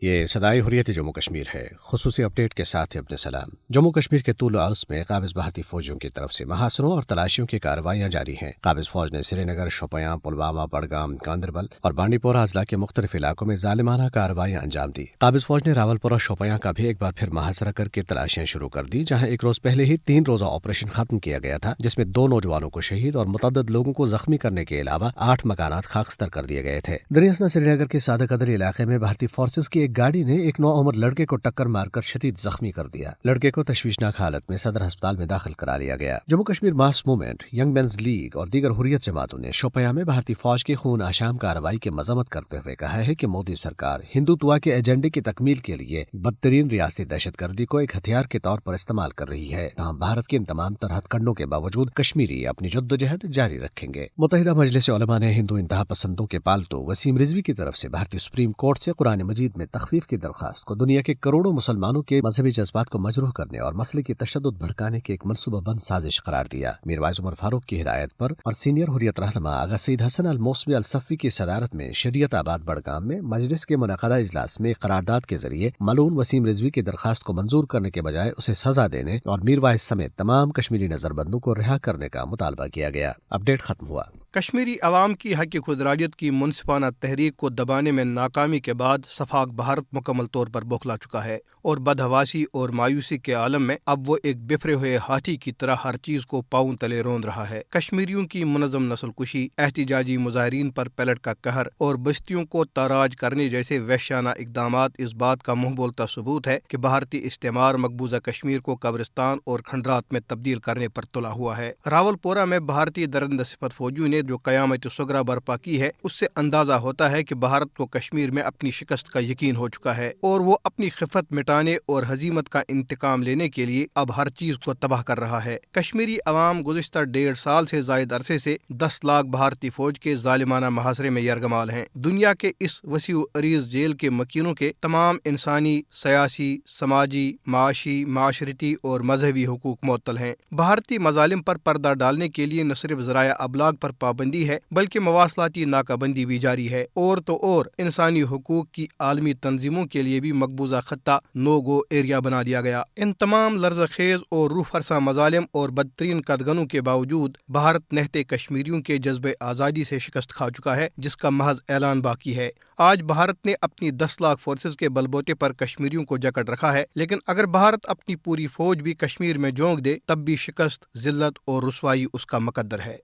یہ صدائے حریت جموں کشمیر ہے۔ خصوصی اپڈیٹ کے ساتھ اپنے سلام۔ جموں کشمیر کے طول و عرض میں قابض بھارتی فوجیوں کی طرف سے محاصروں اور تلاشیوں کی کارروائیاں جاری ہیں۔ قابض فوج نے سری نگر، شوپیاں، پلوامہ، بڑگام، گاندربل اور بانڈی پورہ اضلاع کے مختلف علاقوں میں ظالمانہ کارروائیاں انجام دی۔ قابض فوج نے راولپورہ، شوپیاں کا بھی ایک بار پھر محاصرہ کر کے تلاشیاں شروع کر دی، جہاں ایک روز پہلے ہی 3 روزہ آپریشن ختم کیا گیا تھا، جس میں 2 نوجوانوں کو شہید اور متعدد لوگوں کو زخمی کرنے کے علاوہ 8 مکانات خاکستر کر دیے گئے تھے۔ دریاسنا سری نگر کے سادہ قدر علاقے میں بھارتی فورسز کی ایک گاڑی نے ایک نوعمر لڑکے کو ٹکر مار کر شدید زخمی کر دیا۔ لڑکے کو تشویشناک حالت میں صدر ہسپتال میں داخل کرا لیا گیا۔ Jammu Kashmir mass movement, young means league اور دیگر حریت جماعتوں نے شوپیاں میں بھارتی فوج کی خون آشام کارروائی کی مذمت کرتے ہوئے کہا ہے کہ مودی سرکار ہندوتوا کے ایجنڈے کی تکمیل کے لیے بدترین ریاستی دہشت گردی کو ایک ہتھیار کے طور پر استعمال کر رہی ہے۔ تاہم بھارت کے ان تمام طرح ہتھ کنڈوں کے باوجود کشمیری اپنی جدوجہد جاری رکھیں گے۔ متحدہ مجلس علماء نے ہندو انتہا پسندوں کے پالتو وسیم رضوی کی طرف سے بھارتی سپریم کورٹ سے قرآن مجید میں تخفیف کی درخواست کو دنیا کے کروڑوں مسلمانوں کے مذہبی جذبات کو مجروح کرنے اور مسئلے کی تشدد بھڑکانے کی ایک منصوبہ بند سازش قرار دیا۔ میر وائز عمر فاروق کی ہدایت پر اور سینئر حریت رہنما آغا سید حسن الموسوی الصفی کی صدارت میں شریعت آباد بڑگام میں مجلس کے منعقدہ اجلاس میں قرارداد کے ذریعے ملعون وسیم رضوی کی درخواست کو منظور کرنے کے بجائے اسے سزا دینے اور میر وائز سمیت تمام کشمیری نظر بندوں کو رہا کرنے کا مطالبہ کیا گیا۔ اپڈیٹ ختم ہوا۔ کشمیری عوام کی حق خودارادیت کی منصفانہ تحریک کو دبانے میں ناکامی کے بعد صفاق بھارت مکمل طور پر بوکھلا چکا ہے اور بدحواسی اور مایوسی کے عالم میں اب وہ ایک بفرے ہوئے ہاتھی کی طرح ہر چیز کو پاؤں تلے روند رہا ہے۔ کشمیریوں کی منظم نسل کشی، احتجاجی مظاہرین پر پیلٹ کا قہر اور بستیوں کو تاراج کرنے جیسے وحشیانہ اقدامات اس بات کا منہ بولتا ثبوت ہے کہ بھارتی استعمار مقبوضہ کشمیر کو قبرستان اور کھنڈرات میں تبدیل کرنے پر تلا ہوا ہے۔ راولپورہ میں بھارتی درندہ صفت فوجیوں نے جو قیامت صغریٰ برپا کی ہے، اس سے اندازہ ہوتا ہے کہ بھارت کو کشمیر میں اپنی شکست کا یقین ہو چکا ہے اور وہ اپنی خفت مٹانے اور ہزیمت کا انتقام لینے کے لیے اب ہر چیز کو تباہ کر رہا ہے۔ کشمیری عوام گزشتہ 1.5 سال سے زائد عرصے سے 10 لاکھ بھارتی فوج کے ظالمانہ محاصرے میں یرغمال ہیں۔ دنیا کے اس وسیع و عریض جیل کے مکینوں کے تمام انسانی، سیاسی، سماجی، معاشی، معاشرتی اور مذہبی حقوق معطل ہیں۔ بھارتی مظالم پر پردہ ڈالنے کے لیے نہ صرف ذرائع ابلاغ پر پابندی ہے بلکہ مواصلاتی ناکہ بندی بھی جاری ہے، اور تو اور انسانی حقوق کی عالمی تنظیموں کے لیے بھی مقبوضہ خطہ نو گو ایریا بنا دیا گیا۔ ان تمام لرزہ خیز اور روح فرسا مظالم اور بدترین قدغنوں کے باوجود بھارت نہتے کشمیریوں کے جذبہ آزادی سے شکست کھا چکا ہے، جس کا محض اعلان باقی ہے۔ آج بھارت نے اپنی 10 لاکھ فورسز کے بلبوتے پر کشمیریوں کو جکڑ رکھا ہے، لیکن اگر بھارت اپنی پوری فوج بھی کشمیر میں جھونک دے تب بھی شکست، ذلت اور رسوائی اس کا مقدر ہے۔